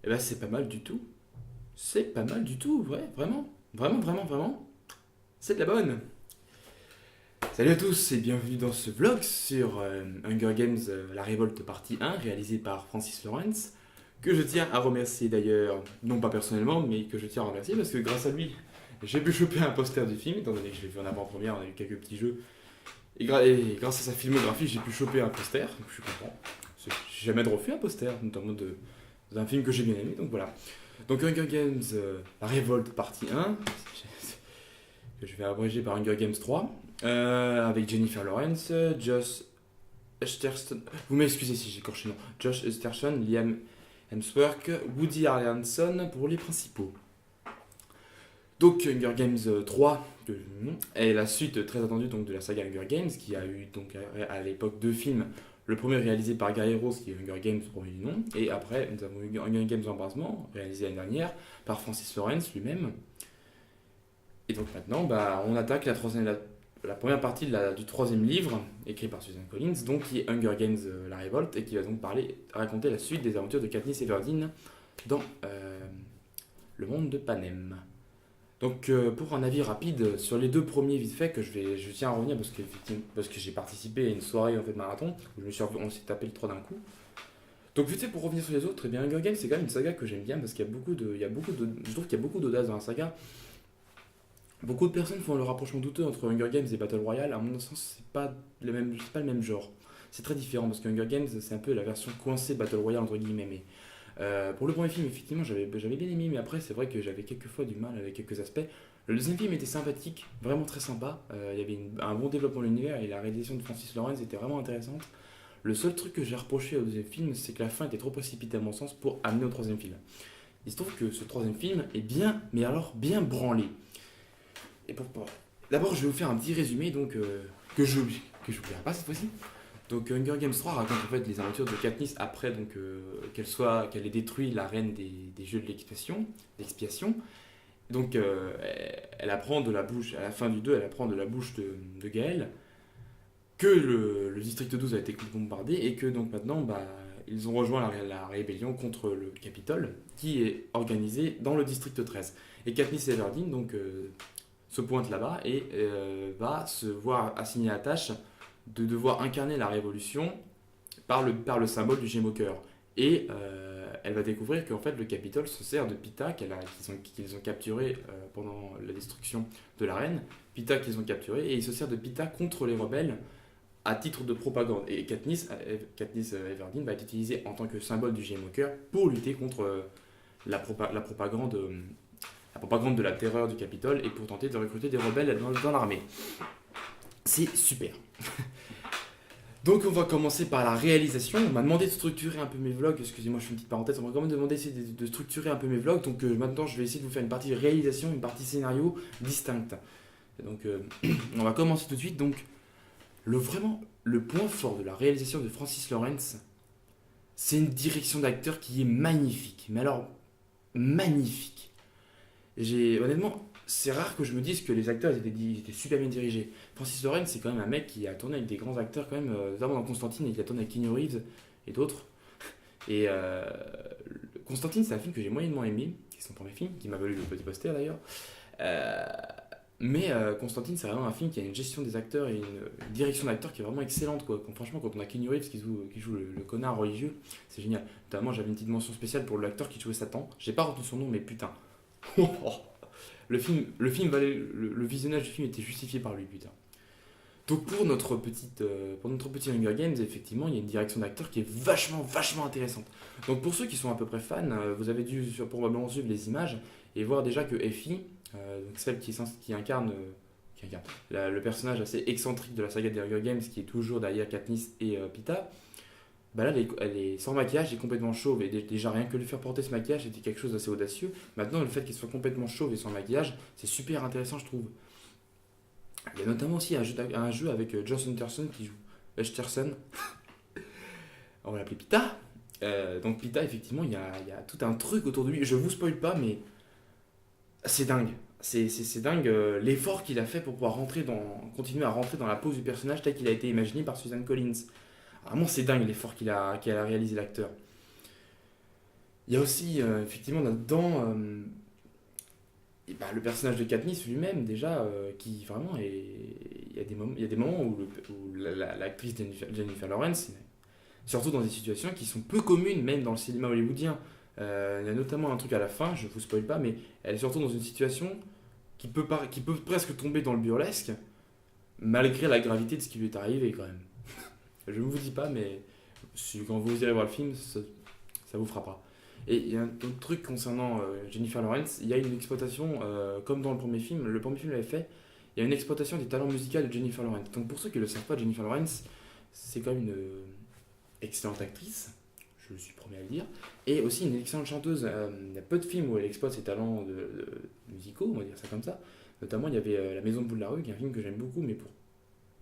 Eh ben, c'est pas mal du tout. C'est pas mal du tout, ouais, vraiment. Vraiment, vraiment, vraiment. C'est de la bonne. Salut à tous et bienvenue dans ce vlog sur Hunger Games La Révolte partie 1, réalisé par Francis Lawrence, que je tiens à remercier d'ailleurs, non pas personnellement, mais que je tiens à remercier parce que grâce à lui, j'ai pu choper un poster du film, étant donné que je l'ai vu en avant-première, on a eu quelques petits jeux, et grâce à sa filmographie, j'ai pu choper un poster, donc je suis content. J'ai jamais de refus un poster, notamment d'un film que j'ai bien aimé, donc voilà. Donc Hunger Games La Révolte partie 1, que je vais abréger par Hunger Games 3, avec Jennifer Lawrence, Josh Esterson, vous m'excusez si j'écorche le nom, Josh Esterson, Liam Hemsworth, Woody Harrelson pour les principaux. Donc Hunger Games 3 est la suite très attendue donc, de la saga Hunger Games, qui a eu donc à l'époque deux films. Le premier réalisé par Gary Rose, qui est Hunger Games, premier du nom, et après nous avons eu Hunger Games Embrasement, réalisé l'année dernière par Francis Lawrence lui-même. Et donc maintenant, on attaque la première partie du troisième livre, écrit par Susan Collins, donc qui est Hunger Games La Révolte, et qui va donc raconter la suite des aventures de Katniss Everdeen dans le monde de Panem. Donc pour un avis rapide sur les deux premiers vite fait, je tiens à revenir parce que j'ai participé à une soirée en fait marathon, où on s'est tapé le 3 d'un coup. Donc vite fait pour revenir sur les autres, eh bien Hunger Games c'est quand même une saga que j'aime bien parce qu'il y a je trouve qu'il y a beaucoup d'audace dans la saga. Beaucoup de personnes font le rapprochement douteux entre Hunger Games et Battle Royale. À mon sens, c'est pas le même genre. C'est très différent parce que Hunger Games, c'est un peu la version coincée Battle Royale entre guillemets. Mais pour le premier film, effectivement, j'avais bien aimé, mais après, c'est vrai que j'avais quelques fois du mal avec quelques aspects. Le deuxième film était sympathique, vraiment très sympa. Il y avait un bon développement de l'univers et la réalisation de Francis Lawrence était vraiment intéressante. Le seul truc que j'ai reproché au deuxième film, c'est que la fin était trop précipitée à mon sens pour amener au troisième film. Il se trouve que ce troisième film est bien, mais alors bien branlé. Et d'abord, je vais vous faire un petit résumé donc, que j'oublierai pas cette fois-ci. Donc Hunger Games 3 raconte en fait les aventures de Katniss après donc, qu'elle ait détruit la reine des jeux de l'expiation. Donc elle apprend de la bouche, à la fin du 2, elle apprend de la bouche de Gaël que le district 12 a été bombardé et que donc maintenant ils ont rejoint la rébellion contre le Capitole qui est organisée dans le district 13. Et Katniss Everdeen donc se pointe là-bas et va se voir assigner la tâche de devoir incarner la révolution par le symbole du Gémoqueur. Et elle va découvrir qu'en fait le Capitole se sert de Pita qu'ils ont capturé pendant la destruction de la reine. Pita qu'ils ont capturé et il se sert de Pita contre les rebelles à titre de propagande. Et Katniss Everdeen va être utilisée en tant que symbole du Gémoqueur pour lutter contre la propagande de la terreur du Capitole et pour tenter de recruter des rebelles dans l'armée. C'est super. Donc on va commencer par la réalisation. On m'a demandé de structurer un peu mes vlogs. Excusez-moi, je fais une petite parenthèse. On m'a quand même demandé de structurer un peu mes vlogs. Donc maintenant, je vais essayer de vous faire une partie réalisation, une partie scénario distincte. Donc on va commencer tout de suite. Donc vraiment, le point fort de la réalisation de Francis Lawrence, c'est une direction d'acteur qui est magnifique. Mais alors, magnifique. Honnêtement, c'est rare que je me dise que les acteurs étaient super bien dirigés. Francis Lawrence, c'est quand même un mec qui a tourné avec des grands acteurs, quand même, notamment dans Constantine, et qui a tourné avec Keanu Reeves et d'autres. Et Constantine, c'est un film que j'ai moyennement aimé, qui est son premier film, qui m'a valu le petit poster d'ailleurs. Euh, mais Constantine, c'est vraiment un film qui a une gestion des acteurs et une direction d'acteurs qui est vraiment excellente, quoi. Franchement, quand on a Keanu Reeves qui joue le connard religieux, c'est génial. Notamment, j'avais une petite mention spéciale pour l'acteur qui jouait Satan. J'ai pas retenu son nom, mais putain. Le visionnage du film était justifié par lui, putain. Donc pour notre petit Hunger Games, effectivement, il y a une direction d'acteur qui est vachement, vachement intéressante. Donc pour ceux qui sont à peu près fans, vous avez dû probablement suivre les images et voir déjà que Effie, donc celle qui incarne, le personnage assez excentrique de la saga des Hunger Games, qui est toujours derrière Katniss et Pita, là, elle est sans maquillage et complètement chauve. Et déjà, rien que lui faire porter ce maquillage, c'était quelque chose d'assez audacieux. Maintenant, le fait qu'elle soit complètement chauve et sans maquillage, c'est super intéressant, je trouve. Il y a notamment aussi un jeu avec Josh Hunterson qui joue Hutcherson. On va l'appeler Pita. Donc, Pita, effectivement, il y a tout un truc autour de lui. Je vous spoil pas, mais c'est dingue. C'est dingue l'effort qu'il a fait pour pouvoir continuer à rentrer dans la pose du personnage tel qu'il a été imaginé par Susan Collins. Vraiment, c'est dingue l'effort qu'il a réalisé l'acteur. Il y a aussi, effectivement, là-dedans, et bah, le personnage de Katniss lui-même, déjà, qui vraiment est. Il y a des moments où, l'actrice Jennifer Lawrence, surtout dans des situations qui sont peu communes, même dans le cinéma hollywoodien. Il y a notamment un truc à la fin, je vous spoil pas, mais elle est surtout dans une situation qui peut presque tomber dans le burlesque, malgré la gravité de ce qui lui est arrivé quand même. Je ne vous dis pas, mais quand vous irez voir le film, ça vous frappera. Et il y a un autre truc concernant Jennifer Lawrence, il y a une exploitation, comme dans le premier film l'avait fait, il y a une exploitation des talents musicaux de Jennifer Lawrence. Donc pour ceux qui ne le savent pas, Jennifer Lawrence, c'est quand même une excellente actrice, je suis premier à le dire, et aussi une excellente chanteuse. Il y a peu de films où elle exploite ses talents musicaux, on va dire ça comme ça. Notamment, il y avait La Maison de bout de la rue, qui est un film que j'aime beaucoup, mais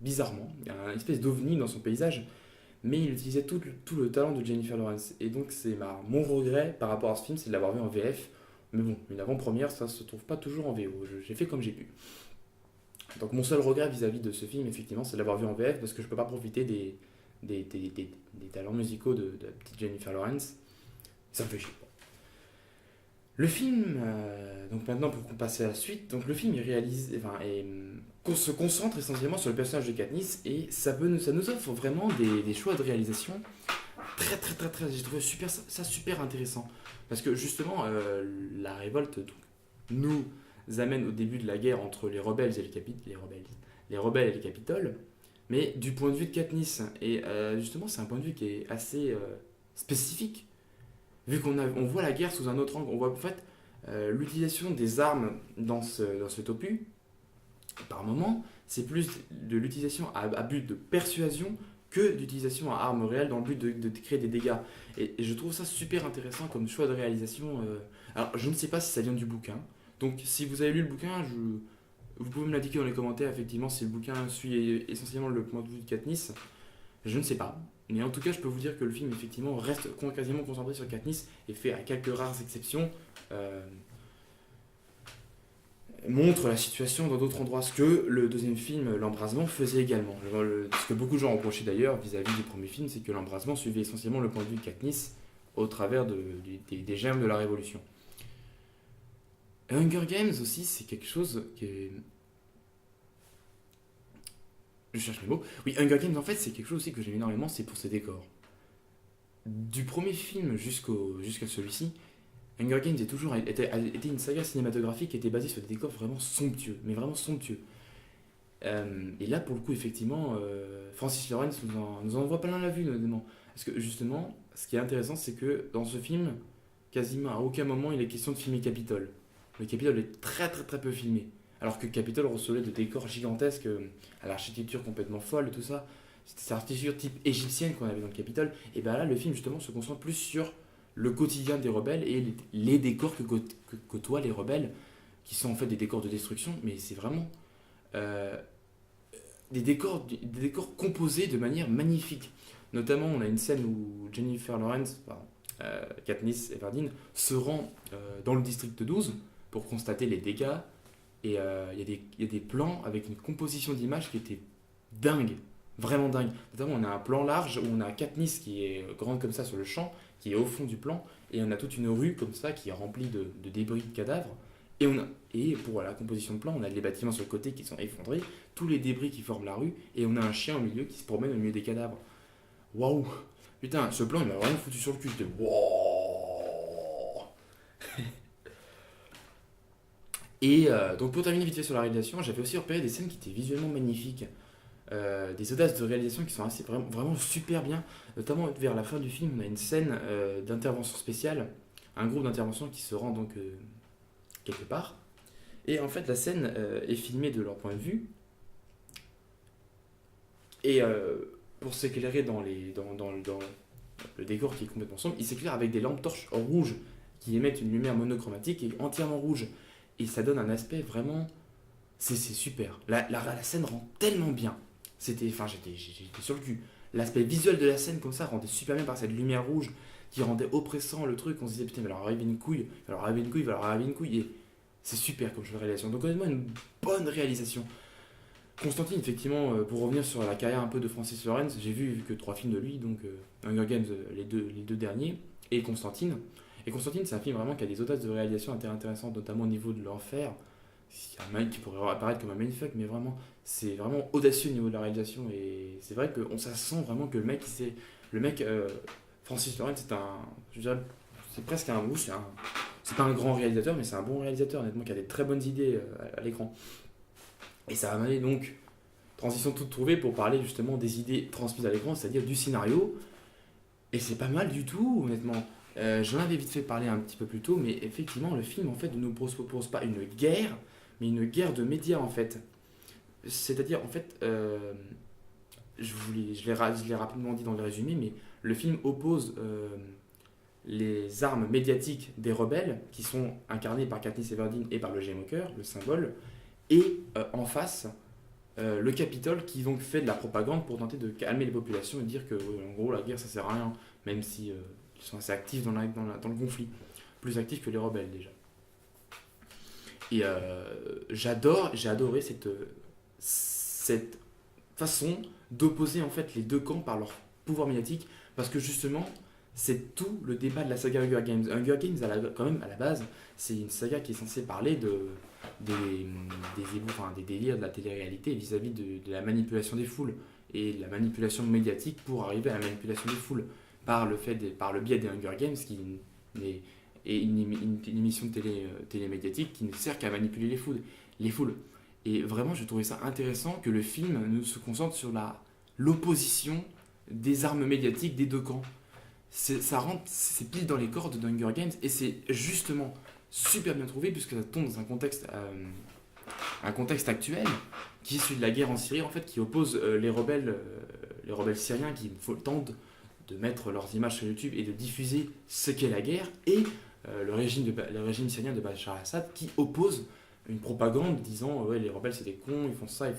bizarrement, il y a une espèce d'ovni dans son paysage, mais il utilisait tout le talent de Jennifer Lawrence. Et donc, mon regret par rapport à ce film, c'est de l'avoir vu en VF. Mais bon, une avant-première, ça se trouve pas toujours en VO. J'ai fait comme j'ai pu. Donc, mon seul regret vis-à-vis de ce film, effectivement, c'est de l'avoir vu en VF parce que je peux pas profiter des talents musicaux de la petite Jennifer Lawrence. Ça me fait chier. Le film, donc maintenant pour passer à la suite, donc le film est réalisé, enfin, se concentre essentiellement sur le personnage de Katniss et ça nous offre vraiment des choix de réalisation très, j'ai trouvé ça super intéressant parce que justement la révolte donc, nous amène au début de la guerre entre les rebelles et les rebelles et le Capitole, mais du point de vue de Katniss et justement c'est un point de vue qui est assez spécifique vu on voit la guerre sous un autre angle, on voit en fait l'utilisation des armes dans ce opus, par moment, c'est plus de l'utilisation à but de persuasion que d'utilisation à armes réelles dans le but de créer des dégâts. Et je trouve ça super intéressant comme choix de réalisation. Alors, je ne sais pas si ça vient du bouquin. Donc, si vous avez lu le bouquin, vous pouvez me l'indiquer dans les commentaires, effectivement, si le bouquin suit essentiellement le point de vue de Katniss. Je ne sais pas. Mais en tout cas, je peux vous dire que le film, effectivement, reste quasiment concentré sur Katniss et fait, à quelques rares exceptions, euh, montre la situation dans d'autres endroits. Ce que le deuxième film, L'Embrasement, faisait également. Ce que beaucoup de gens reprochaient d'ailleurs vis-à-vis du premier film, c'est que L'Embrasement suivait essentiellement le point de vue de Katniss au travers des germes de la Révolution. Hunger Games aussi, c'est quelque chose qui est... Je cherche mes mots. Oui, Hunger Games, en fait, c'est quelque chose aussi que j'aime énormément, c'est pour ses décors. Du premier film jusqu'à celui-ci, Hunger Games était une saga cinématographique qui était basée sur des décors vraiment somptueux, mais vraiment somptueux. Et là, pour le coup, effectivement, Francis Lawrence nous en envoie plein la vue, notamment. Parce que justement, ce qui est intéressant, c'est que dans ce film, quasiment à aucun moment il est question de filmer Capitole. Le Capitole est très peu filmé. Alors que Capitole recevait de décors gigantesques, à l'architecture complètement folle, tout ça. C'était cette architecture type égyptienne qu'on avait dans le Capitole. Et bien là, le film, justement, se concentre plus sur le quotidien des rebelles et les décors que côtoient les rebelles, qui sont en fait des décors de destruction, mais c'est vraiment euh, des décors composés de manière magnifique. Notamment, on a une scène où Jennifer Lawrence, Katniss Everdeen, se rend dans le district 12 pour constater les dégâts. Et il y a des plans avec une composition d'image qui était dingue, vraiment dingue. Notamment, on a un plan large où on a Katniss qui est grande comme ça sur le champ, qui est au fond du plan, et on a toute une rue comme ça qui est remplie de débris de cadavres. Et pour la composition de plan, on a les bâtiments sur le côté qui sont effondrés, tous les débris qui forment la rue, et on a un chien au milieu qui se promène au milieu des cadavres. Waouh! Putain, ce plan, il m'a vraiment foutu sur le cul. J'étais waouh! Et donc pour terminer vite fait sur la réalisation, j'avais aussi repéré des scènes qui étaient visuellement magnifiques. Des audaces de réalisation qui sont vraiment super bien. Notamment vers la fin du film, on a une scène d'intervention spéciale, un groupe d'intervention qui se rend donc quelque part. Et en fait, la scène est filmée de leur point de vue. Et pour s'éclairer dans le décor qui est complètement sombre, il s'éclaire avec des lampes torches rouges qui émettent une lumière monochromatique et entièrement rouge. Et ça donne un aspect vraiment. C'est super. La scène rend tellement bien. J'étais sur le cul. L'aspect visuel de la scène comme ça rendait super bien par cette lumière rouge qui rendait oppressant le truc. On se disait putain, il va leur arriver une couille, il va leur arriver une couille, il va leur arriver une couille. Et c'est super comme jeu de réalisation. Donc honnêtement, une bonne réalisation. Constantine, effectivement, pour revenir sur la carrière un peu de Francis Lawrence, j'ai vu que 3 films de lui, donc Hunger Games, les deux derniers, et Constantine. Et Constantine, c'est un film vraiment qui a des audaces de réalisation intéressantes, notamment au niveau de l'enfer. C'est un mec qui pourrait apparaître comme un mindfuck, mais vraiment, c'est vraiment audacieux au niveau de la réalisation. Et c'est vrai que ça sent vraiment que le mec, Francis Lawrence, je dirais, c'est presque c'est pas un grand réalisateur, mais c'est un bon réalisateur, honnêtement, qui a des très bonnes idées à l'écran. Et ça va m'amener donc, transition toute trouvée pour parler justement des idées transmises à l'écran, c'est-à-dire du scénario. Et c'est pas mal du tout, honnêtement. J'en avais vite fait parler un petit peu plus tôt, mais effectivement, le film en fait ne nous propose pas une guerre, mais une guerre de médias en fait. C'est-à-dire, en fait, je l'ai rapidement dit dans le résumé, mais le film oppose les armes médiatiques des rebelles, qui sont incarnées par Katniss Everdeen et par le G-Mocker, le symbole, et en face, le Capitole qui donc fait de la propagande pour tenter de calmer les populations et dire que en gros la guerre ça sert à rien, même si ils sont assez actifs dans le conflit, plus actifs que les rebelles déjà. Et j'ai adoré cette façon d'opposer en fait les deux camps par leur pouvoir médiatique, parce que justement c'est tout le débat de la saga Hunger Games. Hunger Games quand même à la base c'est une saga qui est censée parler des délires de la télé-réalité vis-à-vis de la manipulation des foules et de la manipulation médiatique pour arriver à la manipulation des foules par le biais des Hunger Games est une émission de télé médiatique qui ne sert qu'à manipuler les foules. Et vraiment, je trouvais ça intéressant que le film se concentre sur l'opposition des armes médiatiques des deux camps. C'est pile dans les cordes d'Hunger Games et c'est justement super bien trouvé puisque ça tombe dans un contexte actuel qui est celui de la guerre en Syrie en fait, qui oppose les rebelles syriens qui tentent de mettre leurs images sur YouTube et de diffuser ce qu'est la guerre et le régime syrien de Bachar al-Assad qui oppose une propagande disant ouais les rebelles c'est des cons, ils font ça,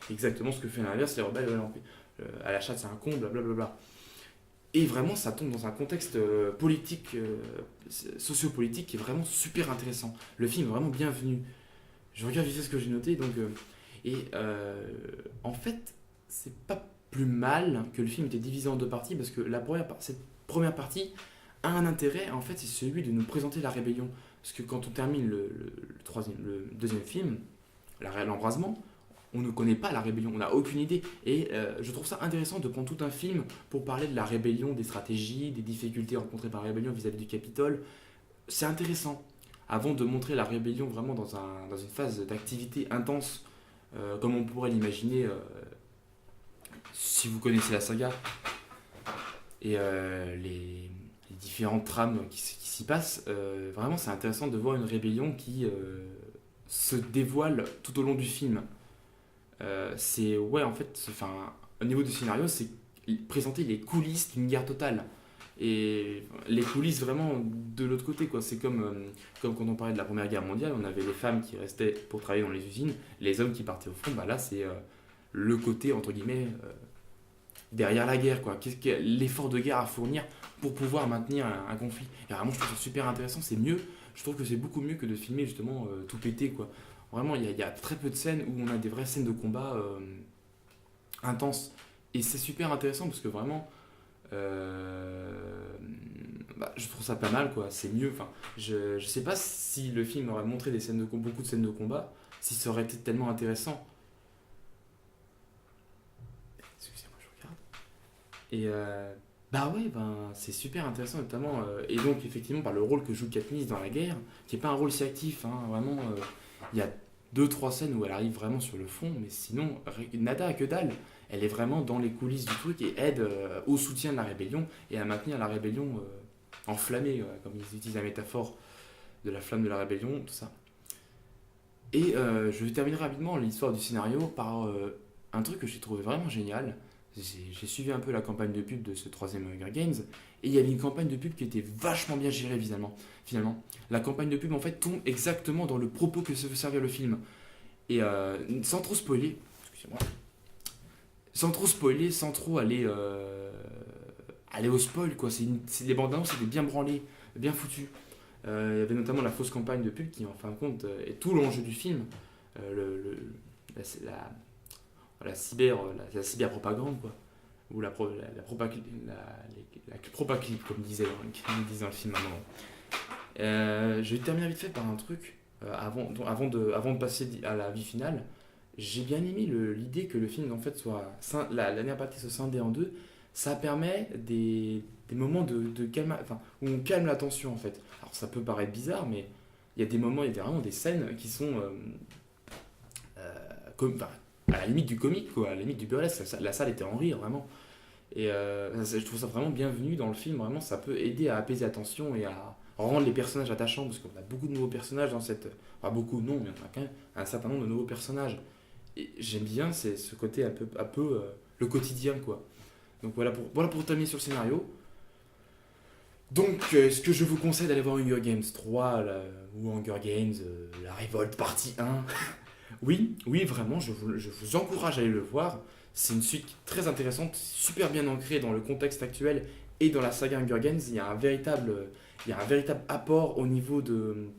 exactement ce que fait l'inverse, les rebelles al-Assad c'est un con, blablabla. Et vraiment, ça tombe dans un contexte politique, sociopolitique qui est vraiment super intéressant. Le film est vraiment bienvenu. Je regarde vite ce que j'ai noté. En fait, c'est pas plus mal que le film était divisé en deux parties parce que cette première partie a un intérêt, en fait, c'est celui de nous présenter la rébellion. Parce que quand on termine le deuxième film, l'embrasement, on ne connaît pas la rébellion, on n'a aucune idée. Et je trouve ça intéressant de prendre tout un film pour parler de la rébellion, des stratégies, des difficultés rencontrées par la rébellion vis-à-vis du Capitole. C'est intéressant. Avant de montrer la rébellion vraiment dans une phase d'activité intense, comme on pourrait l'imaginer si vous connaissez la saga, et les différentes trames qui s'y passent, vraiment c'est intéressant de voir une rébellion qui se dévoile tout au long du film. Au niveau du scénario, c'est présenter les coulisses d'une guerre totale. Et les coulisses vraiment de l'autre côté, quoi. C'est comme quand on parlait de la Première Guerre mondiale, on avait les femmes qui restaient pour travailler dans les usines, les hommes qui partaient au front. Bah là, c'est le côté, entre guillemets, derrière la guerre, quoi. Qu'est-ce que l'effort de guerre à fournir pour pouvoir maintenir un conflit. Et vraiment, je trouve ça super intéressant. C'est mieux. Je trouve que c'est beaucoup mieux que de filmer justement tout pété, quoi. Vraiment, il y a très peu de scènes où on a des vraies scènes de combat intenses. Et c'est super intéressant parce que vraiment, je trouve ça pas mal, quoi. C'est mieux. Enfin, je sais pas si le film aurait montré beaucoup de scènes de combat, si ça aurait été tellement intéressant. Excusez-moi, je regarde. Et c'est super intéressant, notamment. Et donc, effectivement, par le rôle que joue Katniss dans la guerre, qui n'est pas un rôle si actif, hein, vraiment. Il y a 2-3 scènes où elle arrive vraiment sur le fond, mais sinon, nada, que dalle. Elle est vraiment dans les coulisses du truc et aide au soutien de la rébellion et à maintenir la rébellion enflammée, comme ils utilisent la métaphore de la flamme de la rébellion, tout ça. Et je vais terminer rapidement l'histoire du scénario par un truc que j'ai trouvé vraiment génial. J'ai suivi un peu la campagne de pub de ce troisième Hunger Games et il y avait une campagne de pub qui était vachement bien gérée finalement. La campagne de pub en fait tombe exactement dans le propos que se veut servir le film. Et sans trop spoiler, excusez-moi, sans trop aller au spoil, quoi. C'est des bandes annonces, c'est bien branlé, bien foutu. Il y avait notamment la fausse campagne de pub qui en fin de compte est tout l'enjeu du film. La cyberpropagande, quoi. Ou la propagande, comme disait dans le film à un moment. Je vais terminer vite fait par un truc avant de passer à la vie finale. J'ai bien aimé l'idée que le film en fait la dernière partie soit scindée en deux. Ça permet des moments de calme, enfin, où on calme la tension en fait. Alors ça peut paraître bizarre, mais il y a des moments, il y a vraiment des scènes qui sont enfin, à la limite du comique, quoi, à la limite du burlesque. La salle était en rire vraiment. Et je trouve ça vraiment bienvenu dans le film. Vraiment, ça peut aider à apaiser la tension et à rendre les personnages attachants parce qu'on a beaucoup de nouveaux personnages dans cette. Enfin, beaucoup, non, mais on a quand même un certain nombre de nouveaux personnages. Et j'aime bien ce côté un peu le quotidien, quoi. Donc voilà pour terminer sur le scénario. Donc, est-ce que je vous conseille d'aller voir Hunger Games 3 ou Hunger Games, la révolte partie 1? Oui, oui, vraiment, je vous encourage à aller le voir. C'est une suite très intéressante, super bien ancrée dans le contexte actuel et dans la saga Hunger Games. Il y a un véritable apport au niveau de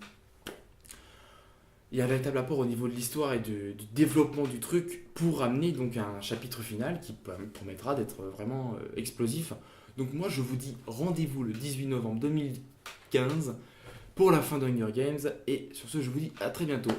l'histoire et du développement du truc pour amener donc un chapitre final qui permettra d'être vraiment explosif. Donc moi je vous dis rendez-vous le 18 novembre 2015 pour la fin de Hunger Games et sur ce je vous dis à très bientôt.